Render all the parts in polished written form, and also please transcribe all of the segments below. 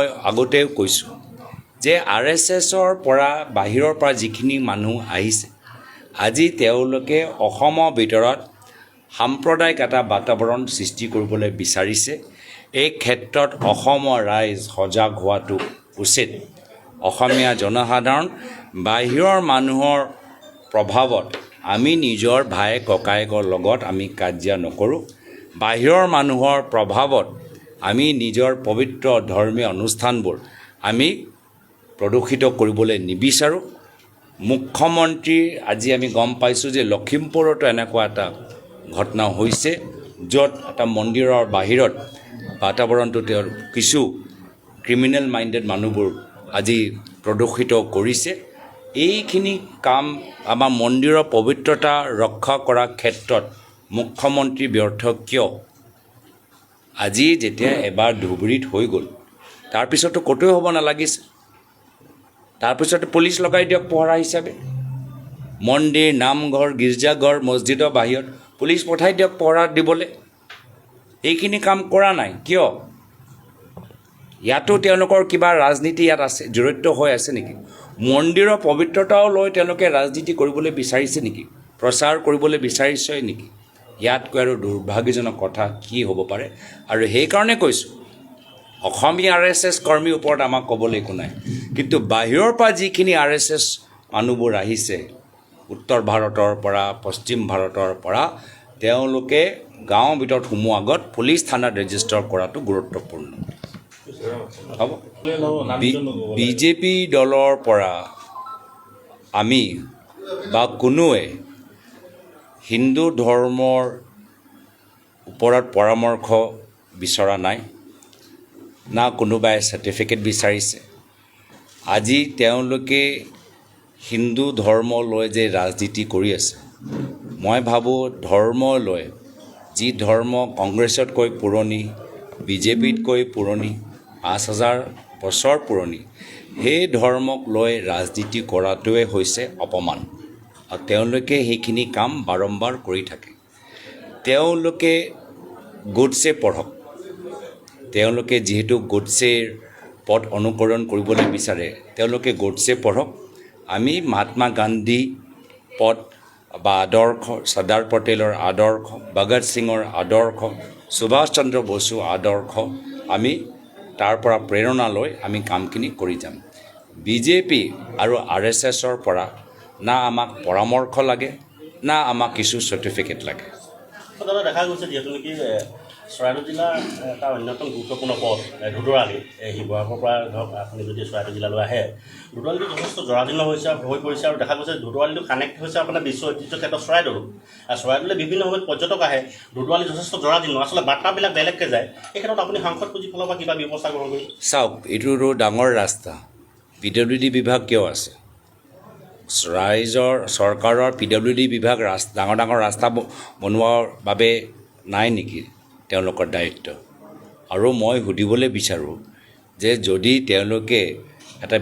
মই আগতেও কৈছোঁ যে RSSৰ পৰা বাহিৰৰ পৰা যিখিনি মানুহ আহিছে আজি তেওঁলোকে অসমৰ ভিতৰত সাম্প্ৰদায়িক এটা বাতাবৰণ সৃষ্টি কৰিবলৈ বিচাৰিছে। এই ক্ষেত্ৰত অসমৰ ৰাইজ সজাগ হোৱাটো উচিত। অসমীয়া জনসাধাৰণ বাহিৰৰ মানুহৰ প্ৰভাৱত আমি নিজৰ ভাই ককায়েকৰ লগত আমি কাজিয়া নকৰোঁ। বাহিৰৰ মানুহৰ প্ৰভাৱত আমি নিজৰ পবিত্ৰ ধৰ্মীয় অনুষ্ঠানবোৰ আমি প্ৰদূষিত কৰিবলৈ নিবিচাৰোঁ। মুখ্যমন্ত্ৰী আজি আমি গম পাইছোঁ যে লখিমপুৰতো এনেকুৱা এটা ঘটনা হৈছে য'ত এটা মন্দিৰৰ বাহিৰত বাতাবৰণটো তেওঁৰ কিছু ক্ৰিমিনেল মাইণ্ডেড মানুহবোৰ আজি প্ৰদূষিত কৰিছে। এইখিনি কাম আমাৰ মন্দিৰৰ পবিত্ৰতা ৰক্ষা কৰাৰ ক্ষেত্ৰত মুখ্যমন্ত্ৰী ব্যৰ্থ কিয়? আজি যেতিয়া এবাৰ ধুবুৰীত হৈ গ'ল তাৰপিছতো ক'তোৱে হ'ব নালাগিছে। তাৰপিছতে পুলিচ লগাই দিয়ক পহৰা হিচাপে। মন্দিৰ, নামঘৰ, গীৰ্জাঘৰ, মছজিদৰ বাহিৰত পুলিচ পঠাই দিয়ক পহৰা দিবলৈ। এইখিনি কাম কৰা নাই কিয়? ইয়াতো তেওঁলোকৰ কিবা ৰাজনীতি ইয়াত আছে, জড়িত হৈ আছে নেকি? মন্দিৰৰ পবিত্ৰতাও লৈ তেওঁলোকে ৰাজনীতি কৰিবলৈ বিচাৰিছে নেকি? প্ৰচাৰ কৰিবলৈ বিচাৰিছে নেকি? ইয়াতকৈ আৰু দুৰ্ভাগ্যজনক কথা কি হ'ব পাৰে? আৰু সেইকাৰণে কৈছোঁ অসমীয়া RSS কৰ্মীৰ ওপৰত আমাক ক'বলৈ একো নাই, কিন্তু বাহিৰৰ পৰা যিখিনি RSS মানুহবোৰ আহিছে উত্তৰ ভাৰতৰ পৰা, পশ্চিম ভাৰতৰ পৰা, তেওঁলোকে গাঁৱৰ ভিতৰত সোমোৱাৰ আগত পুলিচ থানাত ৰেজিষ্টাৰ কৰাটো গুৰুত্বপূৰ্ণ হ'ব। বিজেপি দলৰ পৰা আমি বা কোনোৱে হিন্দু ধৰ্মৰ ওপৰত পৰামৰ্শ বিচৰা নাই, না কোনোবাই চাৰ্টিফিকেট বিচাৰিছে। আজি তেওঁলোকে হিন্দু ধৰ্ম লৈ যে ৰাজনীতি কৰি আছে, মই ভাবোঁ ধৰ্ম লৈ যি ধৰ্ম কংগ্ৰেছতকৈ পুৰণি, বিজেপিতকৈ পুৰণি, 5000 বছৰ পুৰণি, সেই ধৰ্মক লৈ ৰাজনীতি কৰাটোৱে হৈছে অপমান। আৰু তেওঁলোকে সেইখিনি কাম বাৰম্বাৰ কৰি থাকে। তেওঁলোকে গডছে পঢ়ক। তেওঁলোকে যিহেতু গডছেৰ পথ অনুকৰণ কৰিবলৈ বিচাৰে, তেওঁলোকে গডছে পঢ়ক। আমি মহাত্মা গান্ধী পথ বা আদৰ্শ, চৰ্দাৰ পটেলৰ আদৰ্শ, ভগত সিঙৰ আদৰ্শ, সুভাষ চন্দ্ৰ বসুৰ আদৰ্শ, আমি তাৰ পৰা প্ৰেৰণা লৈ আমি কামখিনি কৰি যাম। বিজেপি আৰু RSSৰ পৰা না আমাক পৰামৰ্শ লাগে, না আমাক কিছু চাৰ্টিফিকেট লাগে। দাদা দেখা গৈছে যিহেতু নেকি চৰাইদেউ জিলাৰ এটা অন্যতম গুৰুত্বপূৰ্ণ পথ ধুদৰালি, শিৱসাগৰৰ পৰা ধৰক আপুনি যদি চৰাইদেউ জিলালৈ আহে, ধুদৰালিটো যথেষ্ট জৰাজীৰ্ণ হৈ পৰিছে আৰু দেখা গৈছে ধুদৰালিটো কানেক্ট হৈছে আপোনাৰ বিশ্ব ঐতিহ্য ক্ষেত্ৰ চৰাইদেউ। আৰু চৰাইদেউলৈ বিভিন্ন সময়ত পৰ্যটক আহে, ধুদৰালি যথেষ্ট জৰাজীৰ্ণ, আচলতে বাৰ্তাবিলাক বেলেগকৈ যায়। এই ক্ষেত্ৰত আপুনি সাংসদ পুঁজিৰ ফালৰ পৰা কিবা ব্যৱস্থা গ্ৰহণ কৰিব? চাওক, এইটোতো ডাঙৰ ৰাস্তা, PWD বিভাগ কিয় আছে? ৰাইজৰ চৰকাৰৰ PWD বিভাগ ডাঙৰ ডাঙৰ ৰাস্তা বনোৱাৰ বাবে নাই নেকি তেওঁলোকৰ দায়িত্ব? আৰু মই সুধিবলৈ বিচাৰোঁ যে যদি তেওঁলোকে এটা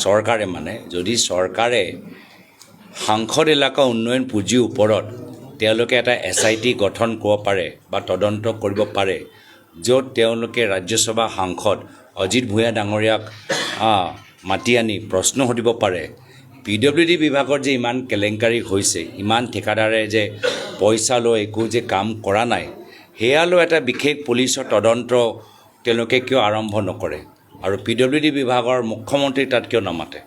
চৰকাৰে যদি চৰকাৰে সাংসদ এলেকা উন্নয়ন পুঁজিৰ ওপৰত তেওঁলোকে এটা SIT গঠন কৰিব পাৰে বা তদন্ত কৰিব পাৰে, য'ত তেওঁলোকে ৰাজ্যসভা সাংসদ অজিত ভূঞা ডাঙৰীয়াক মাতি আনি প্ৰশ্ন সুধিব পাৰে, PWD বিভাগৰ যে ইমান কেলেংকাৰী হৈছে, ইমান ঠিকাদাৰে যে পইচা লৈ একো যে কাম কৰা নাই, সেয়ালৈ এটা বিশেষ পুলিচৰ তদন্ত তেওঁলোকে কিয় আৰম্ভ নকৰে? আৰু PWD বিভাগৰ মুখ্যমন্ত্ৰী তাত কিয় নামাতে?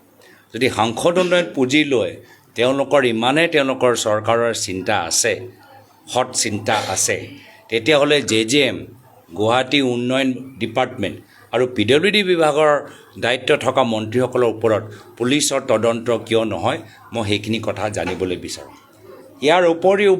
যদি সাংসদ উন্নয়ন পুঁজি লৈ তেওঁলোকৰ ইমানেই তেওঁলোকৰ চৰকাৰৰ চিন্তা আছে, সৎ চিন্তা আছে, তেতিয়াহ'লে JJM, গুৱাহাটী উন্নয়ন ডিপাৰ্টমেণ্ট আৰু PWD বিভাগৰ দায়িত্ব থকা মন্ত্ৰীসকলৰ ওপৰত পুলিচৰ তদন্ত কিয় নহয়? মই সেইখিনি কথা জানিবলৈ বিচাৰোঁ। ইয়াৰ উপৰিও